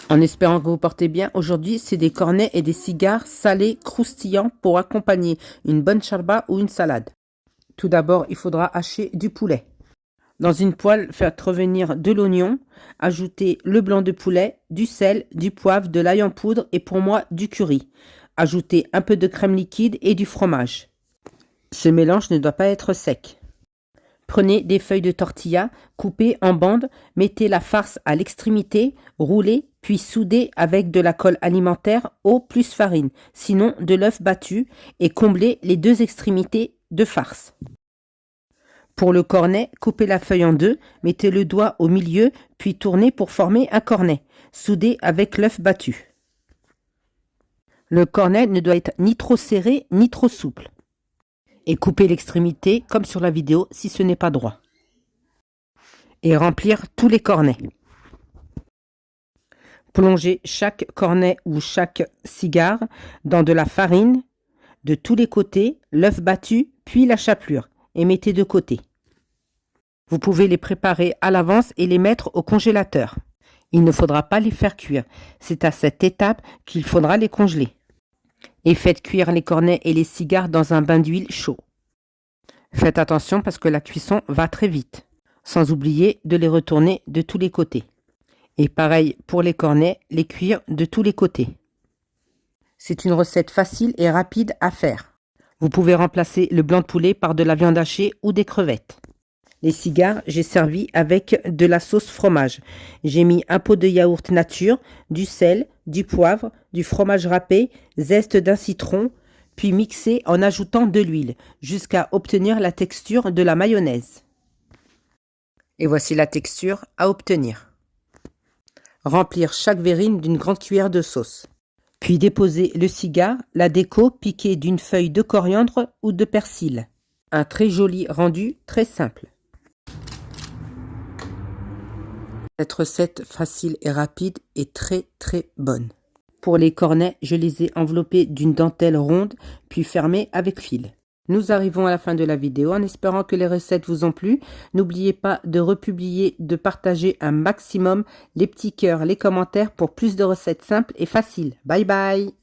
En espérant que vous portez bien, aujourd'hui c'est des cornets et des cigares salés croustillants pour accompagner une bonne charba ou une salade. Tout d'abord, il faudra hacher du poulet. Dans une poêle, faites revenir de l'oignon, ajoutez le blanc de poulet, du sel, du poivre, de l'ail en poudre et pour moi du curry. Ajoutez un peu de crème liquide et du fromage. Ce mélange ne doit pas être sec. Prenez des feuilles de tortilla, coupez en bandes, mettez la farce à l'extrémité, roulez, puis soudez avec de la colle alimentaire, eau plus farine, sinon de l'œuf battu, et comblez les deux extrémités de farce. Pour le cornet, coupez la feuille en deux, mettez le doigt au milieu, puis tournez pour former un cornet, soudé avec l'œuf battu. Le cornet ne doit être ni trop serré ni trop souple. Et couper l'extrémité comme sur la vidéo si ce n'est pas droit. Et remplir tous les cornets. Plongez chaque cornet ou chaque cigare dans de la farine de tous les côtés, l'œuf battu, puis la chapelure et mettez de côté. Vous pouvez les préparer à l'avance et les mettre au congélateur. Il ne faudra pas les faire cuire. C'est à cette étape qu'il faudra les congeler. Et faites cuire les cornets et les cigares dans un bain d'huile chaud. Faites attention parce que la cuisson va très vite, sans oublier de les retourner de tous les côtés. Et pareil pour les cornets, les cuire de tous les côtés. C'est une recette facile et rapide à faire. Vous pouvez remplacer le blanc de poulet par de la viande hachée ou des crevettes. Les cigares, j'ai servi avec de la sauce fromage. J'ai mis un pot de yaourt nature, du sel, du poivre, du fromage râpé, zeste d'un citron, puis mixé en ajoutant de l'huile, jusqu'à obtenir la texture de la mayonnaise. Et voici la texture à obtenir. Remplir chaque verrine d'une grande cuillère de sauce. Puis déposer le cigare, la déco piquée d'une feuille de coriandre ou de persil. Un très joli rendu, très simple. Cette recette facile et rapide est très bonne. Pour les cornets, je les ai enveloppés d'une dentelle ronde, puis fermés avec fil. Nous arrivons à la fin de la vidéo en espérant que les recettes vous ont plu. N'oubliez pas de republier, de partager un maximum, les petits cœurs, les commentaires pour plus de recettes simples et faciles. Bye bye!